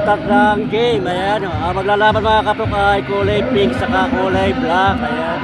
Start ng game, ayan. Maglalaban mga kapok ay kulay pink saka kulay black, ayan.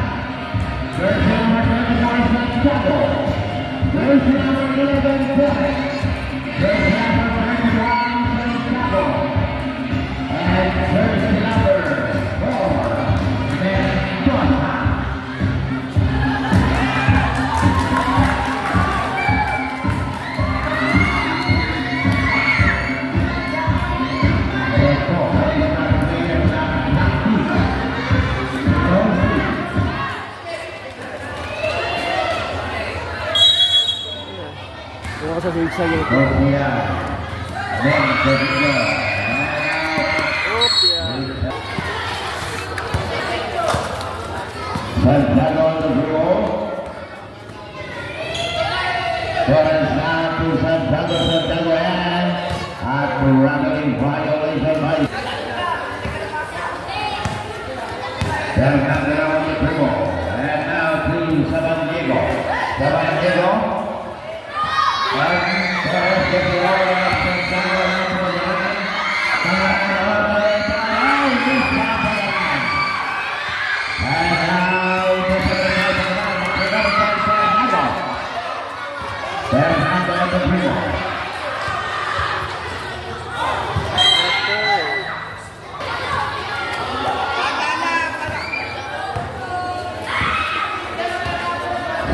Sa sisa gitu. Oh iya. Santiago on the dribble. There's now to Santiago and after running violation by Santiago on the dribble. And now to Sabaniego.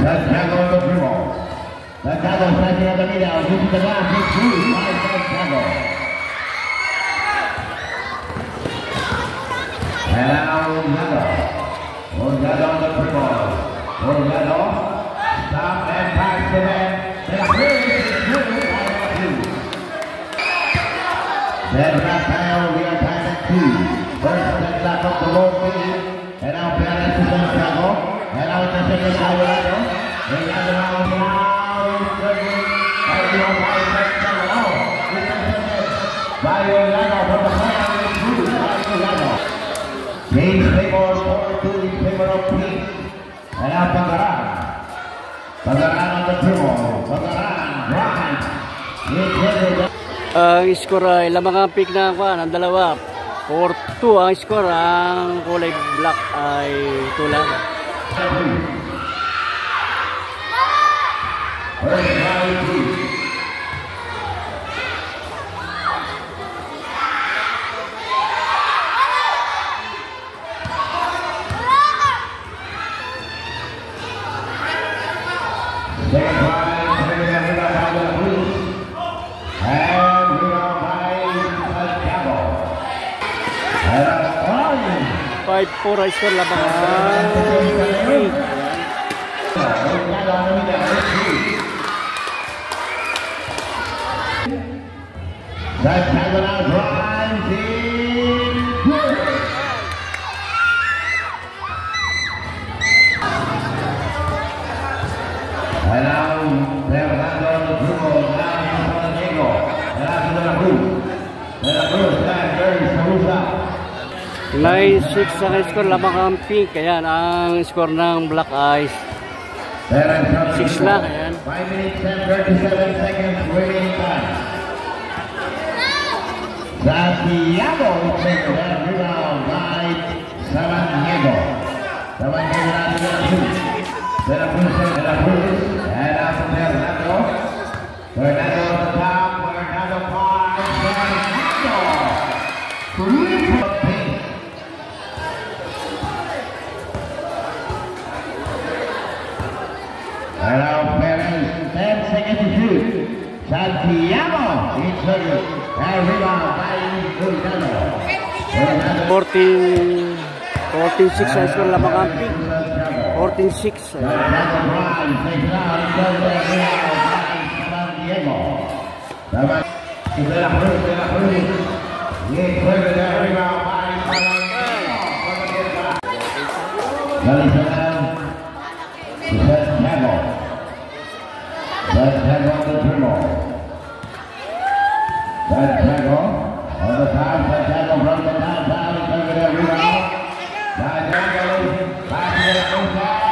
Santiago on the dribble. Santiago striking at the middle, using the glass, it's through by Santiago. And now Orgado on the dribble. Orgado, stop and pass to them. Then Rafael, we are tied at 2. First step back up the low field. And now Perez to Santiago. And now it's the second time Orgado. Orgado now. Game favor 4-2 in favor of Pink. And now Pagaran. Pagaran on the dribble. Pagaran, right. Ang score ay lamang ang pick na ang dalawa. 4-2 ang score. Ang kulay black ay tulang. Five four ay score laban Line 6 ang score lamang ang pink. Ayan ang score ng black eyes 6 lang. Ayan 5 minutes and 37 seconds remaining time. Santiago will take that rebound by Sabaniego. Sabaniego now to the shoot. De La Cruz, and out from Fernando. Fernando on the top. Fernando finds Fernando. And now Perez, 10 seconds to shoot. Santiago, insert and rebound by Fernando. 14-6 ang score lamang ang pink. 14-6. Santiago on the dribble. Santiago on the top. Santiago from the downtown. He's going to get a rebound. Santiago back to the outside.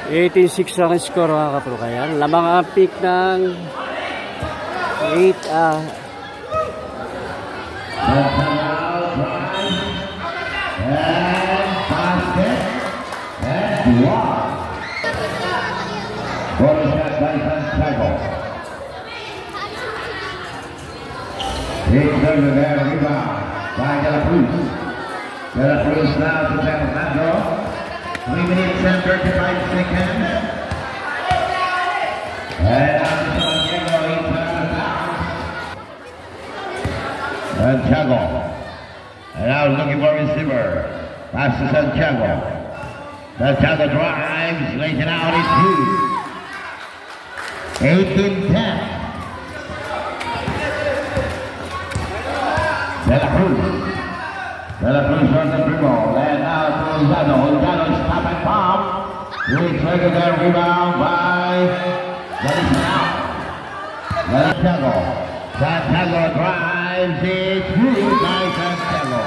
$18-6 ang score mga kapro. Kaya lamang ang pick ng 8 It's over there, rebound by De La Cruz. De La Cruz now to Fernando. 3 minutes and 35 seconds. And out to Santiago, he's out of bounds. Santiago. And now looking for receiver. Pass to Santiago. Santiago drives, lays it out, it's 18-10. De La Cruz. De La Cruz on the dribble. And out to Lozano. Lozano stop and pop. Great secondary rebound by Santiago. Santiago drives it through by Santiago.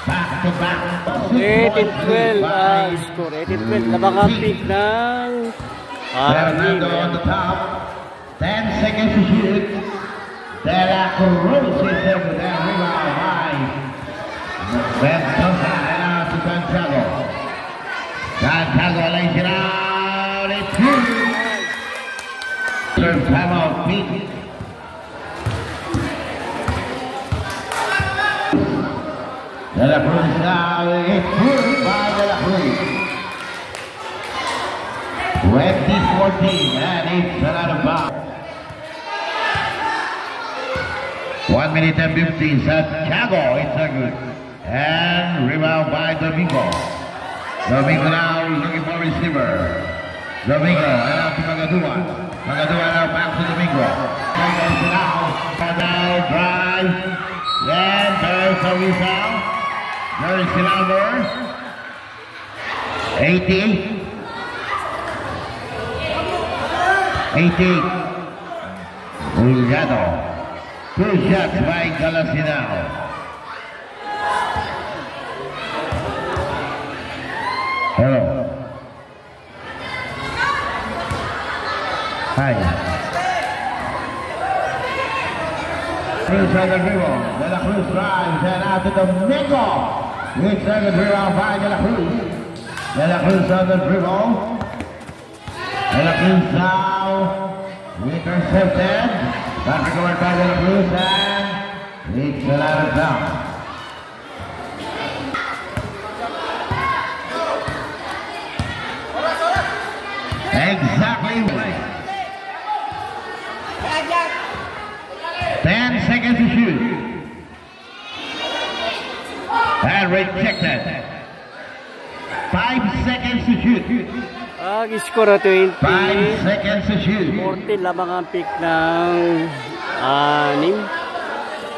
Back to back. 18-12 score. 18-12. Labang ang pick ng Fernando on the top. 10 seconds to shoot. De La Cruz is over there, rebound by Mendoza, and out to Santiago. Santiago lays it out, it's through. Third time out, beat. De La Cruz now, it's through by De La Cruz. 20-14, and it's out of bounds. 1 minute and 15, Santiago, it's a good. And rebound by Domingo. Domingo now looking for receiver. Domingo, and out to Magadua. Magadua now back to Domingo. Domingo now drive. Then there's a result. There is the number 80. 80. Ullado. 2 shots by Galasinao. Hello. Hi. Cruz on the dribble. De La Cruz drives and out to Domingo. Good second rebound by De La Cruz. De La Cruz on the dribble. De La Cruz now intercepted. Back recovered by De La Cruz and it's out of bounds. Exactly right. 10 seconds to shoot. And rejected. 5 seconds to shoot. Ang score na 20. 5 seconds to shoot. 14 lamang ang pick ng 6.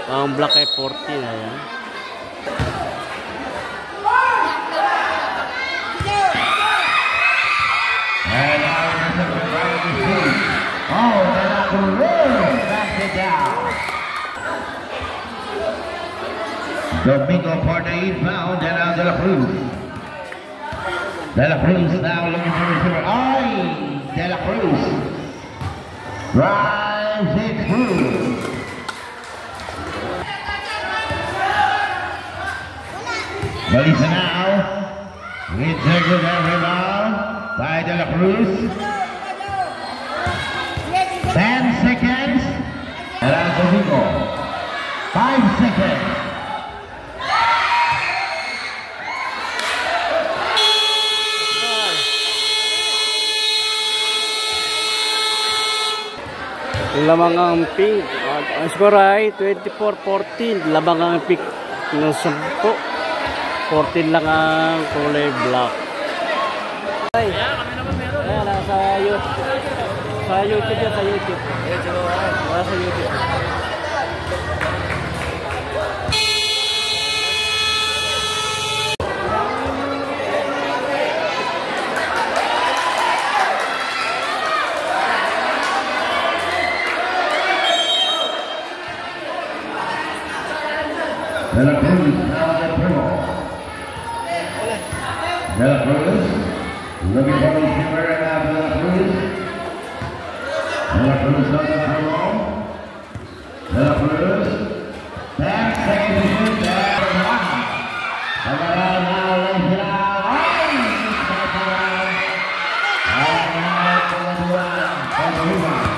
Ang black ay 14. Ayan. And now it's a right to shoot. Oh, De La Cruz backs it down. Domingo for the inbound, and now De La Cruz. De La Cruz now looking for receiver. De La Cruz drives it through. Melissa now with a good rebound by De La Cruz. 10 seconds. And now Domingo. 5 seconds. Lamang ang pink. Ang score ay 24-14. Lamang ang pick ng 10. 14 lang ang kulay black. Ay, ayan, nasa YouTube. Sa YouTube yan, sa YouTube. Wala sa YouTube. De La Cruz now the dribble. De La Cruz looking for the receiver and now De La Cruz. De La Cruz on the dribble. De La Cruz. 10 seconds to shoot. There is one. Pagaran now lays it out. Pagaran. And now Pagaran. And the rebound.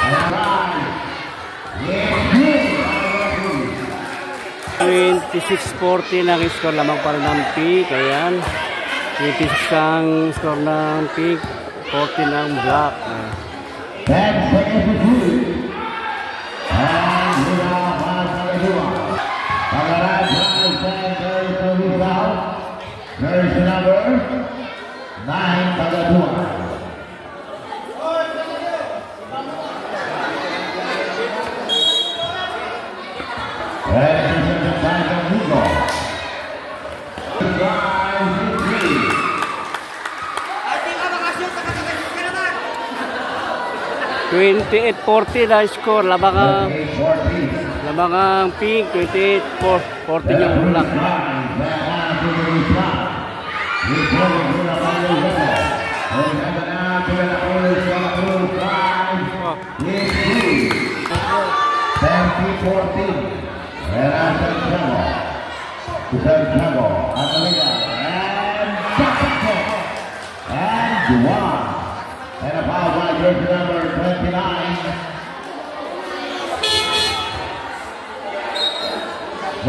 And the rise. It's good. 26-40 ang score, lamang pa rin ng Pink. Ayan, 26 ang score ng Pink, 14 ang Black. 10 seconds to shoot. And we now pass on the door. Pagaran tries and there is a result. There is number 9 Pagaduan. And this is the time of Hugo. 28-40 na score, lamang ang Pink, 28-40 yung Black. Santiago, Andalusia, and Santiago, and Juan, and a foul by jersey number 29.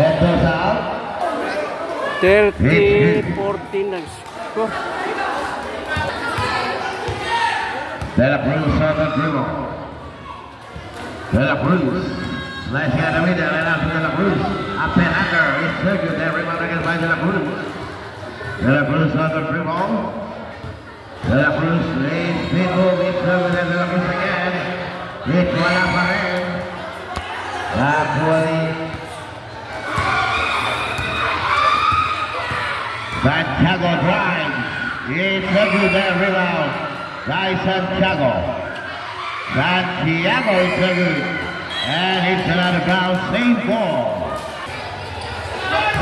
That goes out. 30-14 ang score. De La Cruz on the dribble. De La Cruz. Flashing at the middle and out to De La Cruz. Up and under. It's circuit there. Rebound against by De La Cruz. De La Cruz on the dribble. De La Cruz lays spin move. It's circuit and De La Cruz again. It's wala pa rin. Actually. Santiago drives. It's circuit there. Rebound by Santiago. Santiago is circuit. And it's out of bounds, same ball.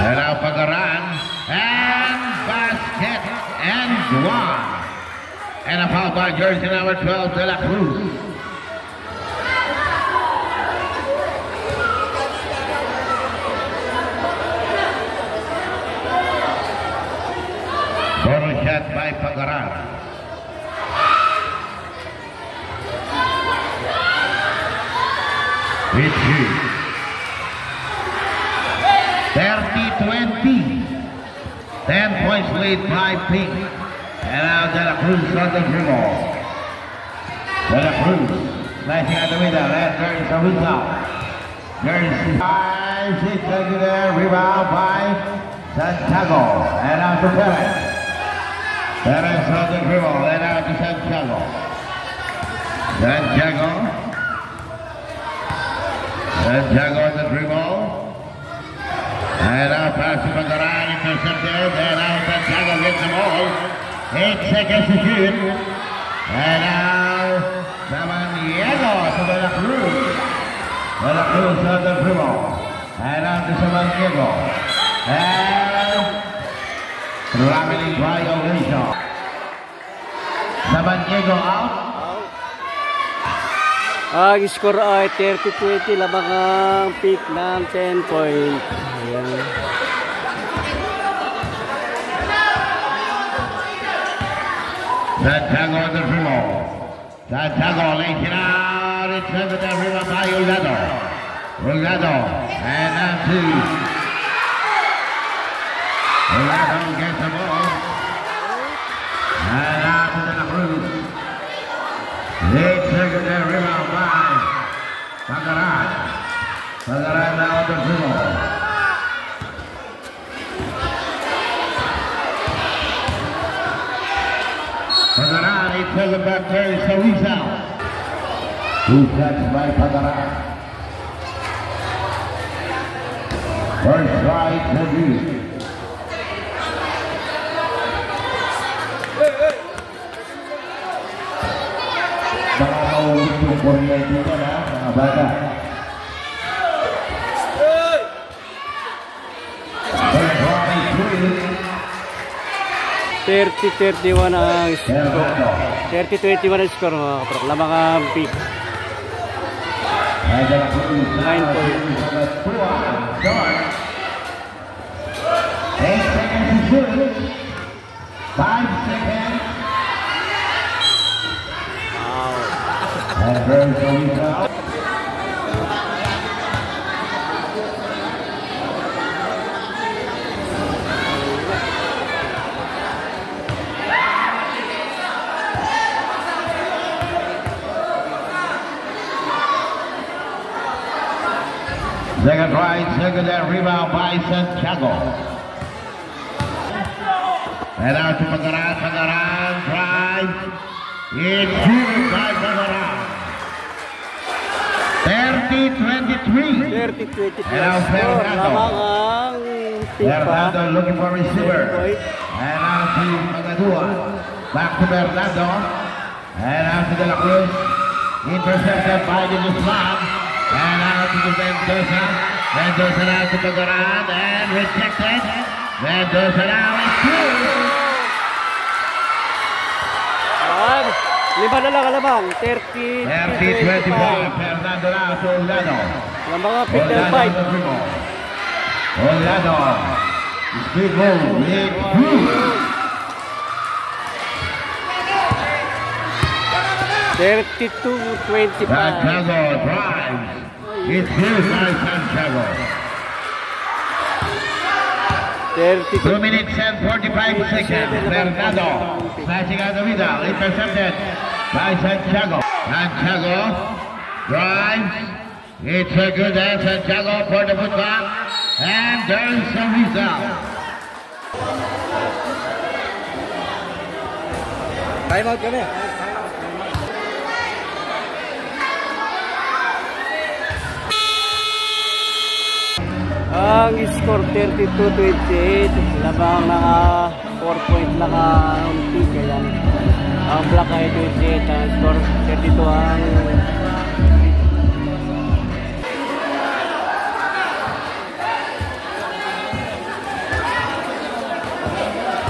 And now Pagaran, and basket, and one. And a foul by jersey number 12, De La Cruz. Total shot by Pagaran. It's 30-20. 10 points lead by Pink. And now De La Cruz on the dribble. De La Cruz flashing at the window. And there is a result. There is 5-6 there. Rebound by Santiago. And now to Perez. Perez on the dribble. And now to Santiago. Santiago on the dribble. And now pass to Pagaran, intercepted. And now Santiago gets the ball. 8 seconds to shoot. And now Samaniego to De La Cruz. De La Cruz on the dribble. And now to Samaniego. And traveling violation. Samaniego out. Ang score ay 30-20, lamang ang Pink ng 10 point. Ayan. Santiago on the dribble. Santiago lays it out. It's over the river by Rolando. Rolando. And now to Rolando gets the ball. And now to De La Cruz. It's over the river by Pagaran. Pagaran now on the dribble. Pagaran, he tells it back there, so he's out. Two shots by Pagaran. First strike for you. Baka maulit yung cornet nito na, mga bata. 30-31 ang score. 30-21 ang score mga kaprok. Lamang ang pick. 9 points. 8 seconds to shoot. 5 seconds. And there's the result. Second right, second rebound by Santiago. And out to Pagaran, drive. It's shooted by Pagaran. 30-23. 30-23 And now ang score. Lamang ang pick pa. Bernardo looking for receiver. And out to Pagadua. Back to Bernardo. And out to De La Cruz. Intercepted by the Guzman. And out to Mendoza. Mendoza now to Pagaran. And rejected. Mendoza now is through. Lima na lang alamang. 30-25. 30-25. Fernando now to Olano. Lamang ang pick ng 5. Olano. Speed move. It's through. 32-25. Santiago drives. It's through by Santiago. 2 minutes and 45 seconds. Bernardo smashing out the middle. Intercepted by Santiago. Santiago drives. It's a good air. Santiago for the football. And there's the result. Time out kami. Ang score 32-28. Labang naka 4 point lang ang pick. Kaya ang black ay 28. Ang score 32 ang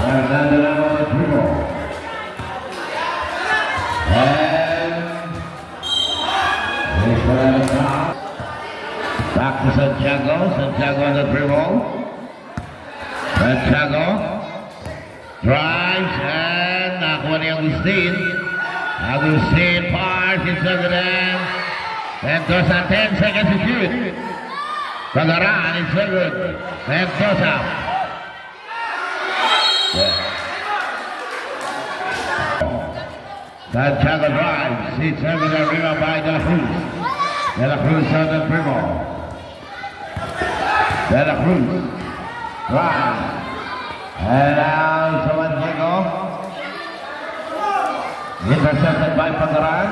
Fernando now on the dribble. And he's put out of time. Back to Santiago. Santiago on the dribble. Santiago drives and nakuha ni Agustin. Agustin parks in second end. Mendoza 10 seconds to shoot. Pagaran is so good. Mendoza. Santiago drives. It's over the river by De La Cruz. De La Cruz on the dribble. De La Cruz drives. And now Santiago. Intercepted by Pagaran.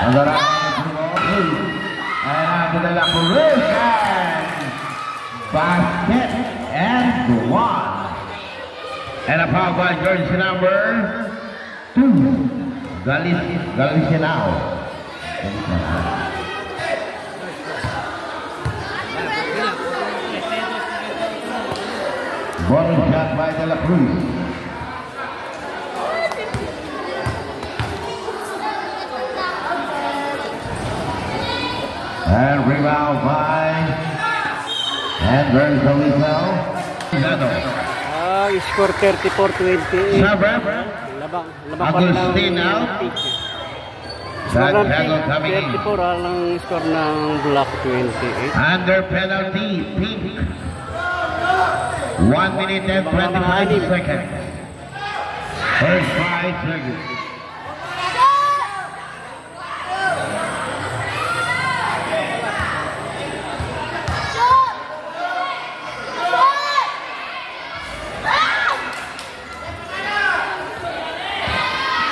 Pagaran on the dribble. And now to De La Cruz. Basket and one. And a foul by jersey number 2. Galicinao. Bottom shot by De La Cruz. And rebound by Andres Alizal. score 34-28. Labang pa rin Agustin ang out. pick. Santiago coming in. 34 ang score ng Black 28. Under penalty, pink. 1 minute and 25 seconds. First 5 seconds.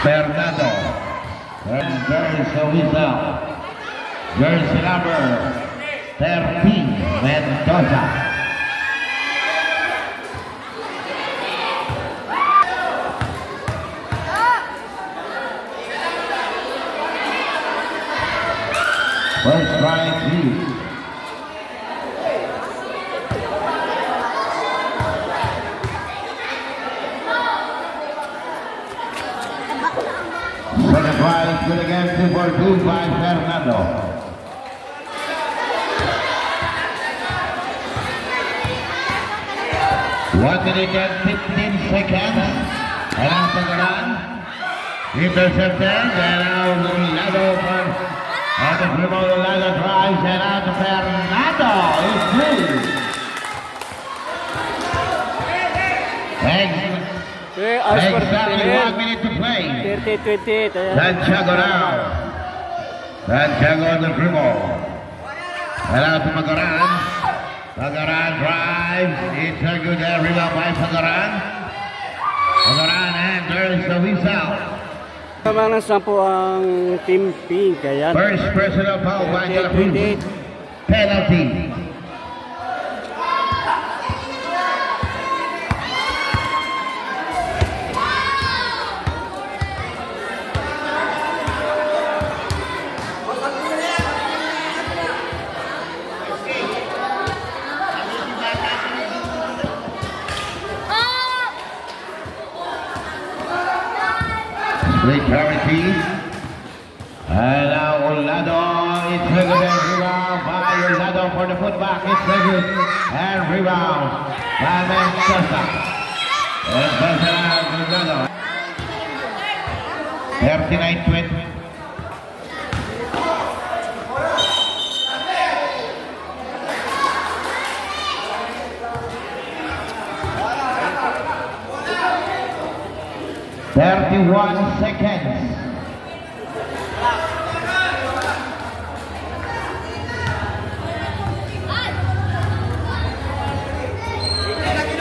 Bernardo. And there is a whistle. Jersey number 13, Mendoza. First strike, for 2 by Fernando. One minute and 15 seconds. And ang pagkaran. Intercepted. And now Lado for the dribble. Lado drives and out to Fernando. It's through. Exactly 1 minute to play. 30-28. Santiago now. Santiago on the dribble. And out to Magaran. Magaran drives. It's a good rebound by Magaran. Magaran and there's the whistle. Tamang ng 10 ang Team Pink. Ayan. First personal foul by De La Cruz. Penalty. Great clarity. And now Olado, it's a good rebound by Olado for the putback. It's a good and rebound by Mendoza. And Olado. 39-20. Seconds.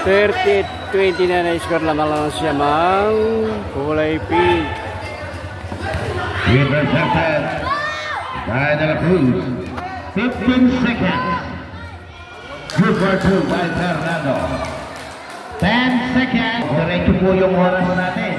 30-20 na na-score lamang lang siya mang kulay pink. Intercepted by De La Cruz. 15 seconds. 2 for 2 by Fernando. 10 seconds. Diretso po yung oras natin.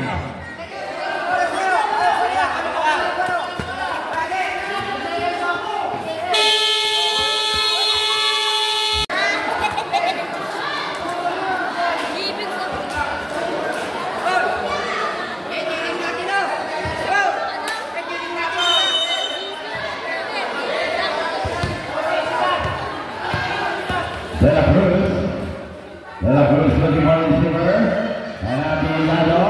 De La Cruz looking for receiver. And out to Olado.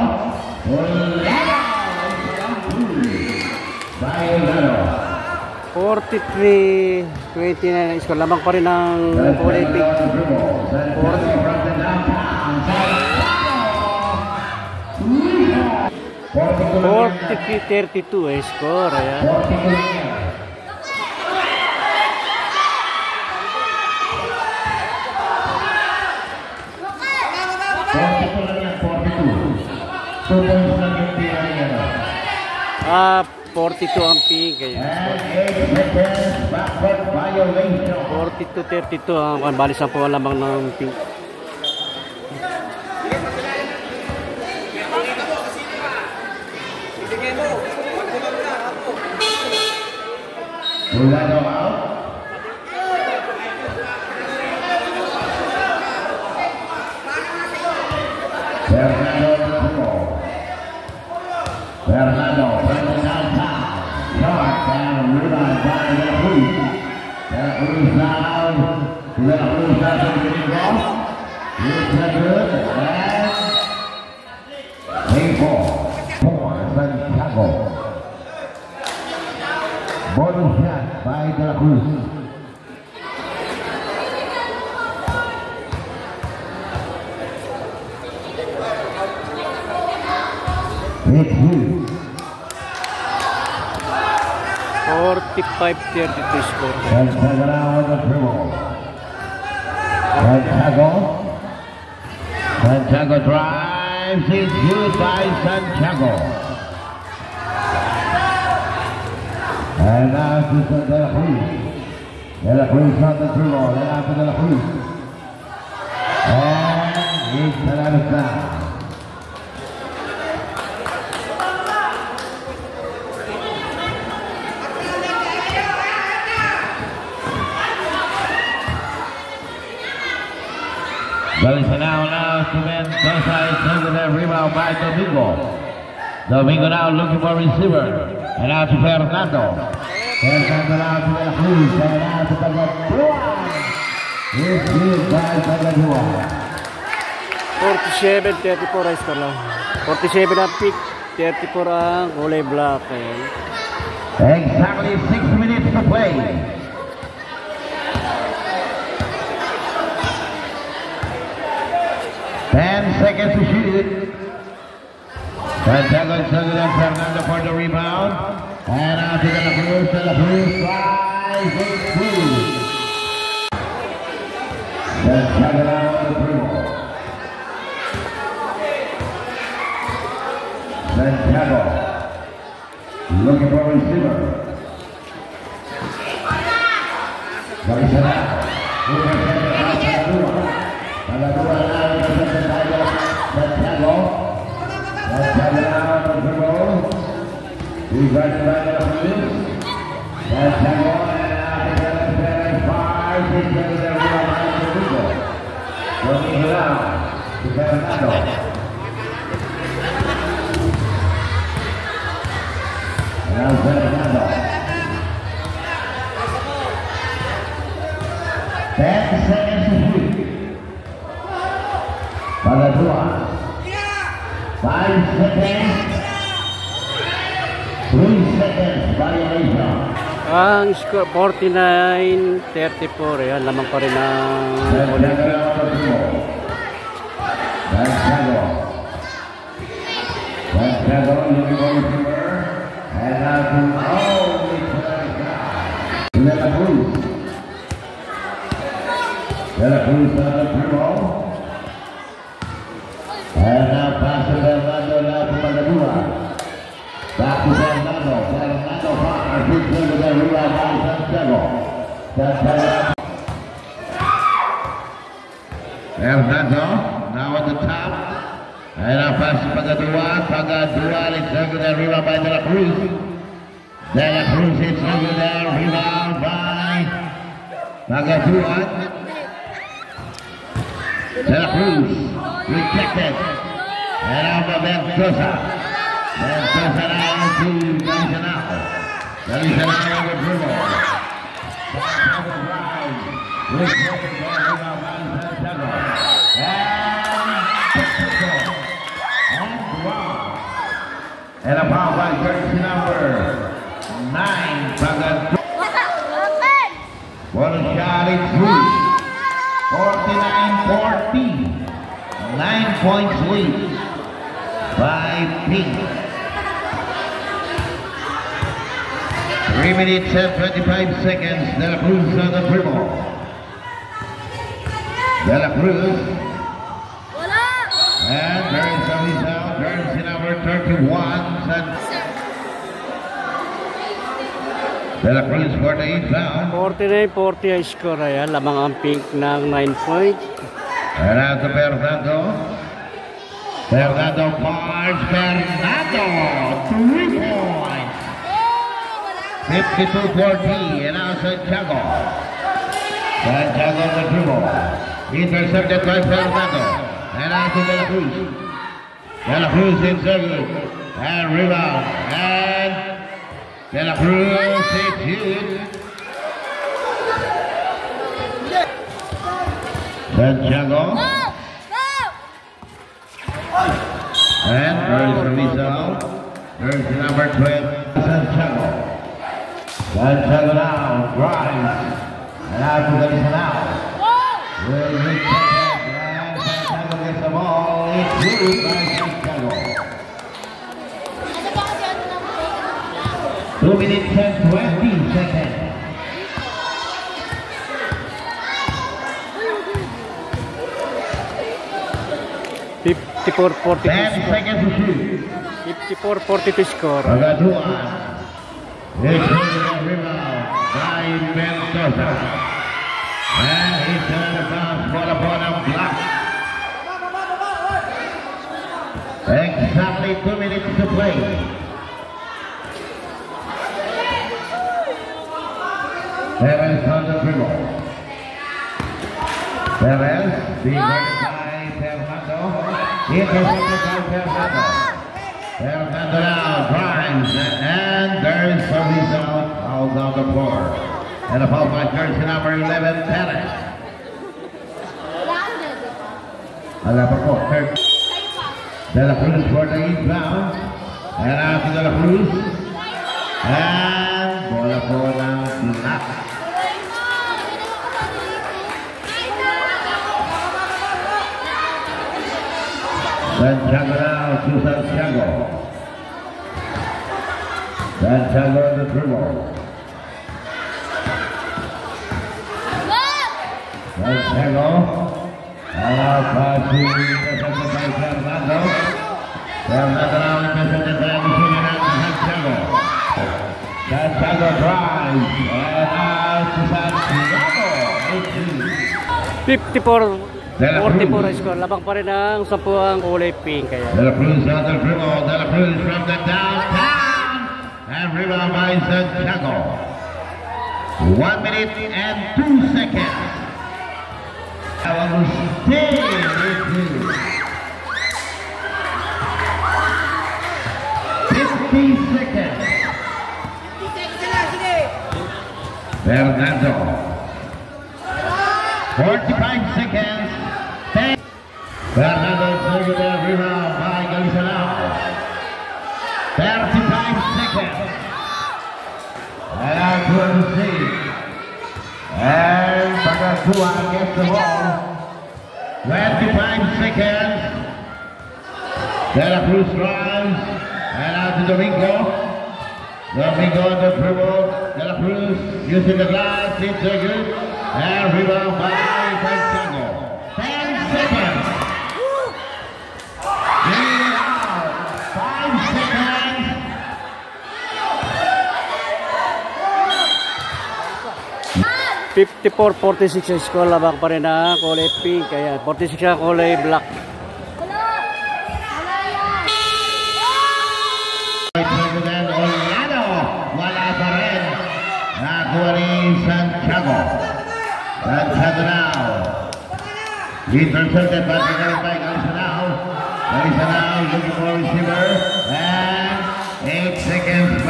By Olado. 43-20 na na-score lamang pa rin ang kulay pink. 43-32 score. Ayan. 42 ang pink. Ayan. 42-32 ang bali 10 lamang ng pink. Olado out. Fernando bringing downtown. Short down, rebound by De La Cruz. De La Cruz down. De La Cruz doesn't get it off. It's a good and for Santiago. Bonus shot by De La Cruz. It's you. 45-32 score. Santiago now on the dribble. Santiago drives. It's used by Santiago. And now to De La Cruz. De La Cruz on the dribble. And after De La Cruz. And it's another foul. Galisa now to Mendoza. It's under the rebound by Domingo. Domingo now looking for receiver. And out to Fernando. Fernando now to the Cruz. And out to Pagadua. It's good by Pagadua. 47-34 ay score lang. 47 ang pick, 34 ang kulay black. Ayan. Exactly 6 minutes to play. Ten seconds to shoot. Santiago and Fernando for the rebound. And out to De La Cruz. De La Cruz tries it through. Santiago now on the dribble. Santiago looking for a receiver. Santiago now on the dribble. He's right to the field. Santiago and out to the 5. He's going to the dribble. Looking around to Fernando. Now Fernando. 10 seconds to shoot. Pagadua. 5 seconds. 3 seconds violation. Ang score 49-34. Ayan, lamang pa rin ang Olympic. Santiago looking for a receiver. And now to De La Cruz. De La Cruz on the dribble. And now pass to Fernando, now to Pagadua. Back to Fernando. Fernando fires. He's going to get rebound by Santiago. Fernando now at the top. And now pass to Pagadua. Pagadua is going to rebound by De La Cruz. De La Cruz is going to rebound by Pagadua. De La Cruz rejected. And now by Ventosa. Ventosa now to Galisanao. Galisanao on the dribble. Santiago drives. Rejected by rebound by Santiago. And a foul by jersey number 9, Pagadua. What a shot, it's through. 49-14. 9 points lead by Pink. 3 minutes and 25 seconds. De La Cruz on the dribble. De La Cruz. And there is a result. Jersey number 31. De La Cruz for the inbound. 49-40 ay score. Ayan, lamang ang Pink ng 9 points. And out to Fernando. Fernando fires. Fernando. 3 points. 52-40. And now Santiago. Santiago on the dribble. Intercepted by Fernando. And out to De La Cruz. De La Cruz inserted. And rebound. And De La Cruz hits it. Santiago. And there is a result. There is number 12, Santiago. Santiago now drives. And out to Galisanao. Will be taken. And Santiago gets the ball. It's good by Santiago. 2 minutes and 20 seconds. 54-42 10 seconds to shoot. 54-42 score. Pagadua. It's a rebound by Ventosa. And he's going to bounce ball upon a block. Exactly 2 minutes to play. Perez on the dribble. Perez being guarded by Fernando. Intercepted by Fernando. Fernando now drives and there There's service out on the floor. And a foul by jersey number 11, Perez. Alaba po, third. De La Cruz for the inbound. And out to De La Cruz. And bola po ng block. Santiago now to Santiago. Santiago on the dribble. Santiago. Passing intercepted by Fernando. Fernando now intercepted by Santiago. Santiago drives. And out to Santiago. 54 score. Labang pa rin ang 10 ang kulay pink. Kaya. De La Cruz on the dribble. De La Cruz from the downtown. And rebound by Santiago. 1 minute and 2 seconds. Vamos stay with you. 50 seconds. Fernando. 45 seconds. Fernando taking the rebound by Galisanao. 35 seconds. And out to the sea. And Pagkakua gets the ball. 25 seconds. De La Cruz drives. And out to Domingo. Domingo on the dribble. De La Cruz using the glass. It's a good. And rebound by Santiago. 10 seconds. Getting it out. 5 seconds. ...54-46 score. Labang pa rin ang kulay pink. Kaya 46 ang kulay black. Wala pa rin. Nakuha ni Santiago. Santiago now. Intercepted by Galisanao. Galisanao looking for receiver. And 8 seconds.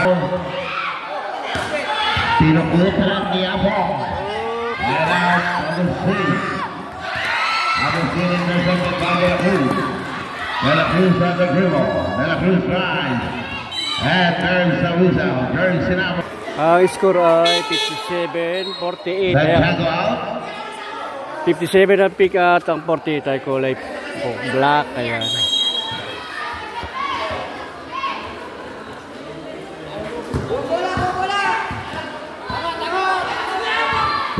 Tinukutan ni Apong. And out on the sea. Agustin intercepted by De La Cruz. De La Cruz on the dribble. De La Cruz drives. And there's Sabuza. There's Sinabo. Ang score ay 57-48. Santiago out. 57 ang pick at ang 48 ay kulay black. Kaya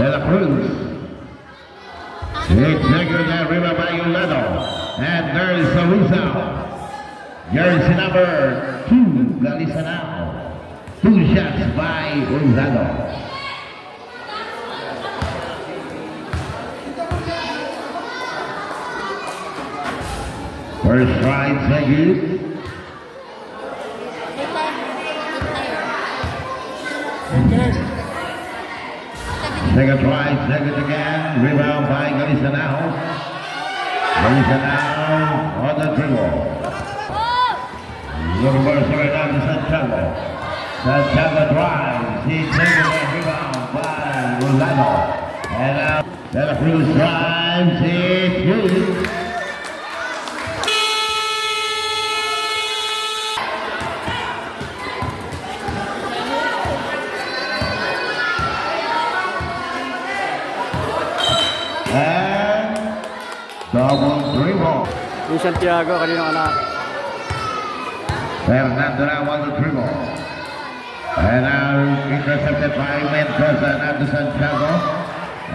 De La Cruz. It's second and river by Ulado. And there's Sabuza. Jersey number 2, Galisanao. 2 shots by Ulado. First try, second. Second try, second again. Rebound by Galisanao. Galisanao on the dribble. Looking for a second down to Santiago. Santiago drives. He takes a rebound by Rolando. And out. De La Cruz drives. It's good. And double dribble. yung Santiago, kaninong anak. Fernando now on the dribble. And now intercepted by Mendoza, now to Santiago.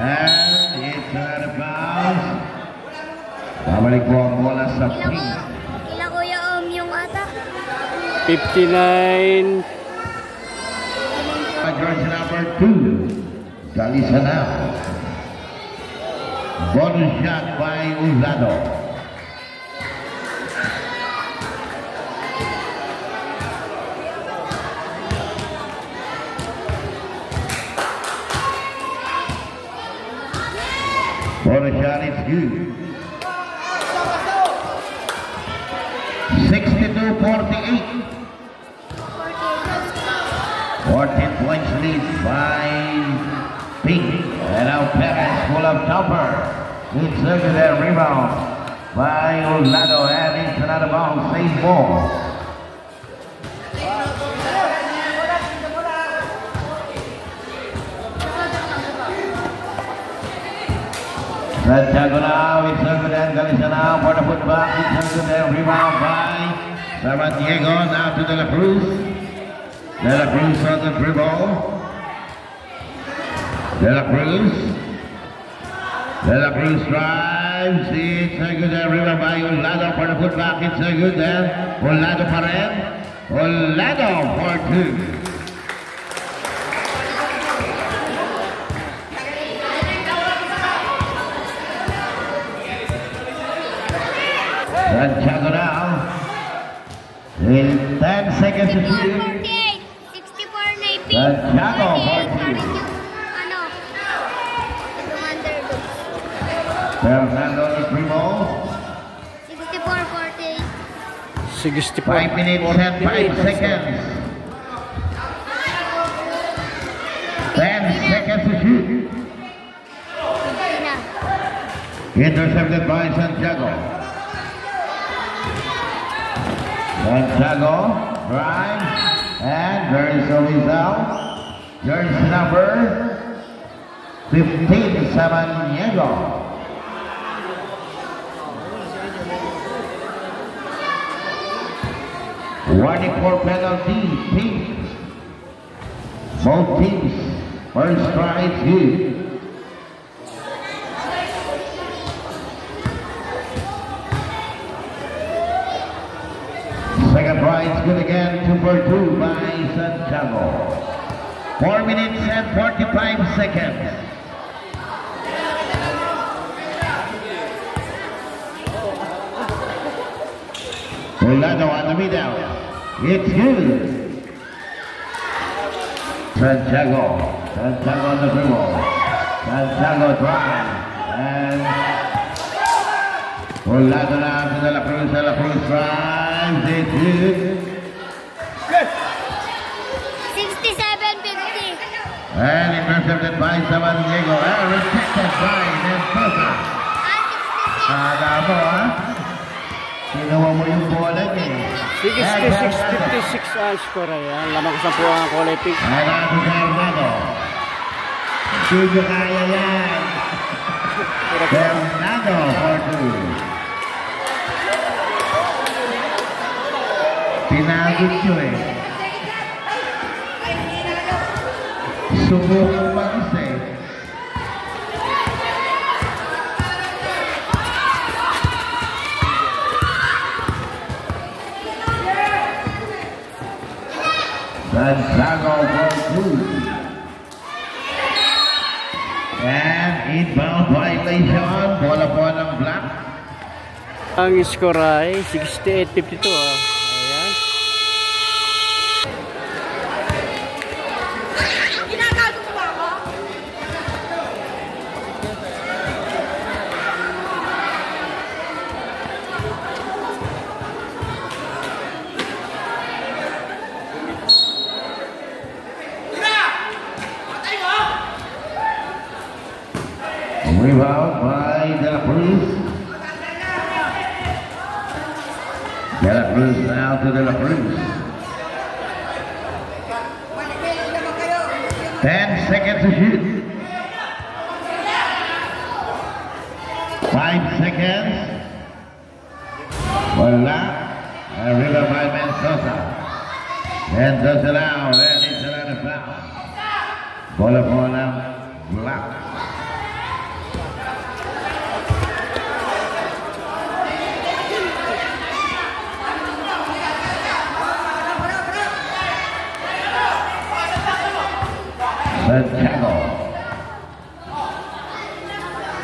And it's out of bounds. Babalik po ang bola sa pink. Kila Kuya yung ata. 59. Jersey number 2, Galisanao. Bonus shot by Uzado. Bonus shot is good. 62-48. 14 points lead by Pink. And now Perez full of jumper. Good circle there, rebound by Orlando, and it's another ball, same ball. Santiago now, it's circle there, Galicia now, for the football, it's circle there, rebound by Samaniego, now to De La Cruz. De La Cruz on the dribble. De La Cruz. De La Cruz drives, it's a good rebound by Orlando for the putback, it's a good there. Orlando pa rin. Orlando for 2. Santiago now. In 10 seconds to shoot. 48, 64 na yung pink. Santiago for 2. Ano? Itong underdog. Fernando Primo. 64, 48. 64. 5 minutes and 5 seconds. 10 seconds to shoot. 50 na. Intercepted by Santiago. Santiago drives, and there is a result. Jersey number 15, Samaniego. Warning for penalty, Pink. Both teams, first try is good. Second try is good again, 2 for 2 by Santiago. 4 minutes and 45 seconds. Orlando on the middle. It's good. Santiago. Santiago on the dribble. Santiago drive. And Orlando now to De La Cruz. De La Cruz drives. It's good. 67-50. And intercepted by Samaniego. And rejected by Mendoza. Kala mo, ha? Kinuha mo yung bola niya. 66-56 ang score yan. Lamang ko 10 ang kulay pink. And on to Fernando. Hindi kaya yan. Fernando for 2. Pinagod nyo eh. Subukang mag-is eh. Santiago for 2. And inbound violation. Bola po ng black. Ang score ay 68-52 ah. Ayan. Ginagago ba ako? Rebound by De La Cruz. De La Cruz now to De La Cruz. 10 seconds to shoot. 5 seconds. Wala. A rebound by Mendoza. Mendoza now, and it's another foul. Bola po ng black. Santiago.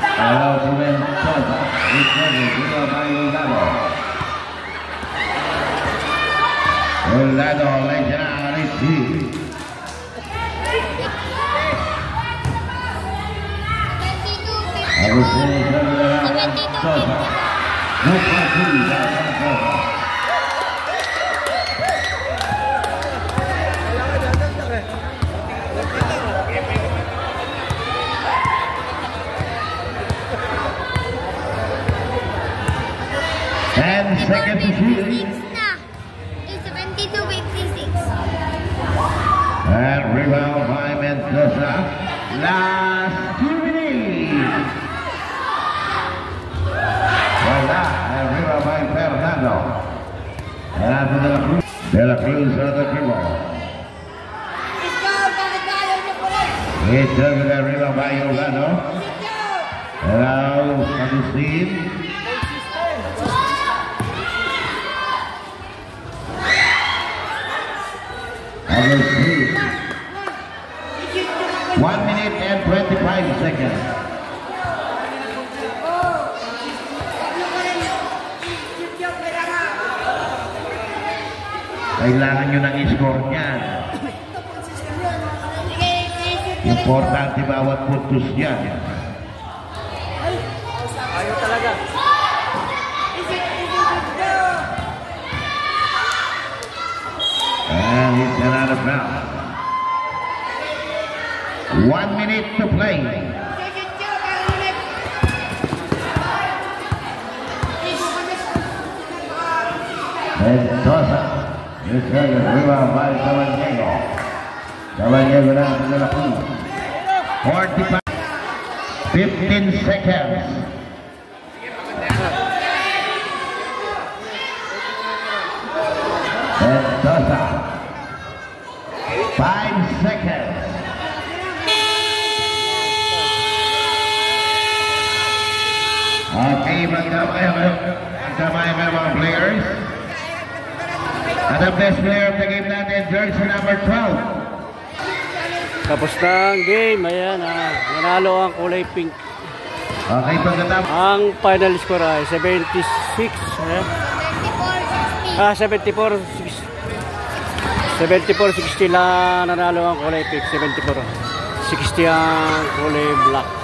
Hello to Mendoza. It's over by Orlando. Orlando lays it out. It's good. 72-50. I was saying Mendoza. No question, Mendoza. seconds to shoot. 56 na. It's 72-56. And rebound by Mendoza. Last 2 minutes. Wala. And rebound by Fernando. And after De La Cruz on the dribble. He took the rebound by Yolano. And now Agustin. Agustin. 1 minute and 25 seconds. Kailangan nyo ng score niyan. Importante bawat puntos niyan. Ayaw talaga. And he's got out of bounds. 1 minute to play. Mendoza. This is a rebound by Samaniego. Samaniego down to the pool. 45. 15 seconds. Mendoza. 5 seconds. Okay, magkamay mga players. And the best player of the game natin, jersey number 12. Tapos na ang game. Ayan, nanalo ang kulay pink. Okay, pagkatapos. Ang final score ay 76. 74-60 lang nanalo ang kulay pink. 74-60 ang kulay black.